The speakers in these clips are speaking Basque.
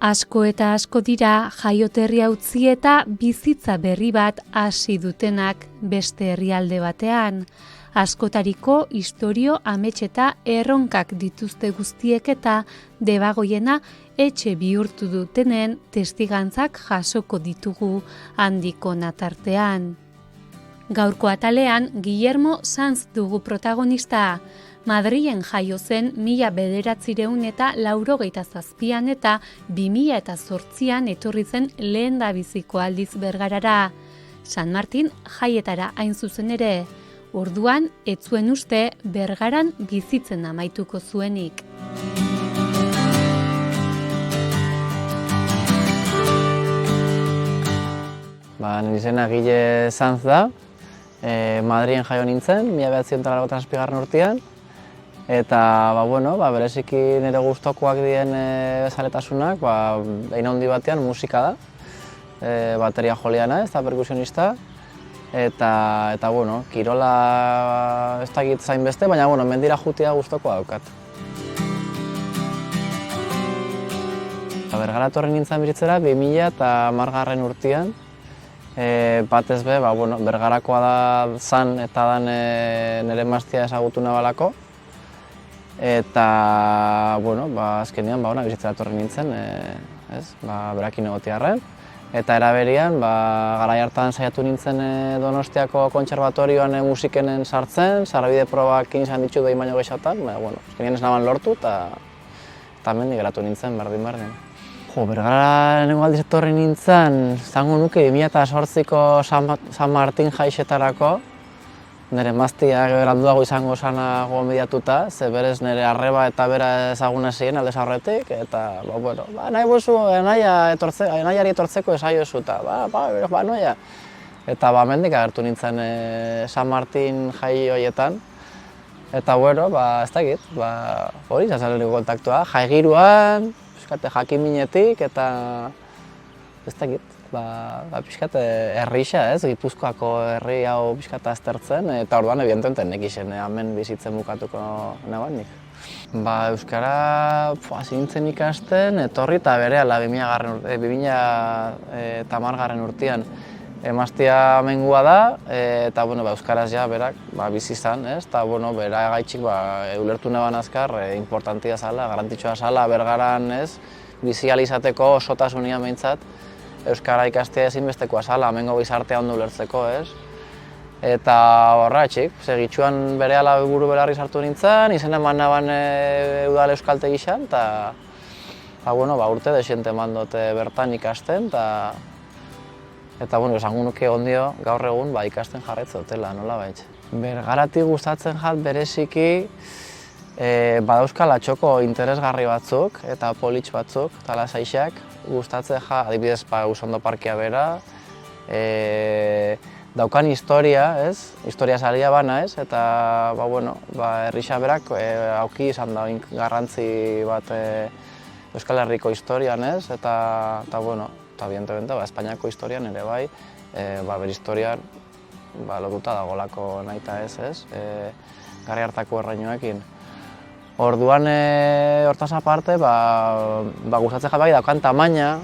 Asko eta asko dira jaioterria utzi eta bizitza berri bat hasi dutenak beste herrialde batean. Askotariko istorio, amets eta erronkak dituzte guztiek eta debagoiena etxe bihurtu dutenen testigantzak jasoko ditugu handiko natartean. Gaurko atalean Guillermo Sanz dugu protagonista. Madrilen jaio zen 1987 eta 2008an etorri zen lehendabiziko aldiz Bergarara. San Martin jaietara hain zuzen ere. Orduan, ez zuen uste Bergaran bizitzen amaituko zuenik. Nire izena Guille Sanz da. Madrilen jaio nintzen, 1987 urtean. Eta, bereziki nire gustokoak diren bezaletasunak, hein handi batean musika da. Bateria jolea naiz eta perkusionista. Eta kirola ez dakit zain beste, baina mendira jutia gustokoa daukat. Bergara etorri nintzen bizitzera 2010 urtean. Batez be, Bergarakoa da zan eta dan nire emaztea ezagutu nabalako. Eta, azkenean, bizitzera etorri nintzen, berakin egotearren. Eta eraberian, garai hartan saiatu nintzen Donostiako kontserbatorioan musikenen sartzen, sarbide probak izan ditu behin baino gehiagotan, azkenean ez naban lortu eta hemen geratu nintzen berdin. Bergara nengo aldiz etorri nintzen, zango nuke 2008ko San Martin jaixetarako. Nire emazteak beranduago izango sana gonbidatuta, ze berez nire arreba eta bera ezaguna ziren aldez aurretik, eta nahi bozu, nahiari etortzeko esaiozu, eta noia. Eta mendik agertu nintzen San Martin jai horietan. Eta ez dakit, hori izan kontaktua, jai giruan, jakiminetik, eta ez dakit. Pixkat herrixa, Gipuzkoako herri hau pixkat aztertzen, eta orduan evidentemente nekixen hemen bizitzen bukatuko nabanik. Euskara hasi nintzen ikasten, etorri eta berehala 2010 urtean emaztea mengua da, eta euskaraz ja berak bizi izan, eta bera gaitxik ulertu naban azkar importantia zala, garrantzitsua zala Bergaran bizi ahal izateko osotasunean behintzat. Euskara ikastea ezinbestekoa zala, hemengo gizartea ondo ulertzeko, Eta horretxik, segitxuan berehala buru belarri sartu nintzen, izen eman naban udal euskaltegi izan, eta urte desiente eman dute bertan ikasten, eta esango nuke ondio gaur egun ikasten jarraitzen dutela, nola baitz. Bergaratik gustatzen jat bereziki badauzkala txoko interesgarri batzuk eta politx batzuk, eta lasaixak, gustatzen adibidez Usondo parkea bera, daukan historia, historia saria bana, eta herrixa berak auki izan da garrantzi bat Euskal Herriko historian, eta evidentemente Espainiako historian ere bai, bere historian lotuta dagolako nahita garri hartako erreinuekin. Orduan, hortaz aparte, gustatzen jat daukan tamaina,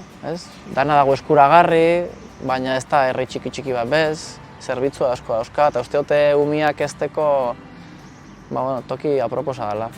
dana dago eskuragarri, baina ez da herri txiki bat bez, zerbitzua asko dauzka, eta uste dute umiak ezteko toki aproposa dela.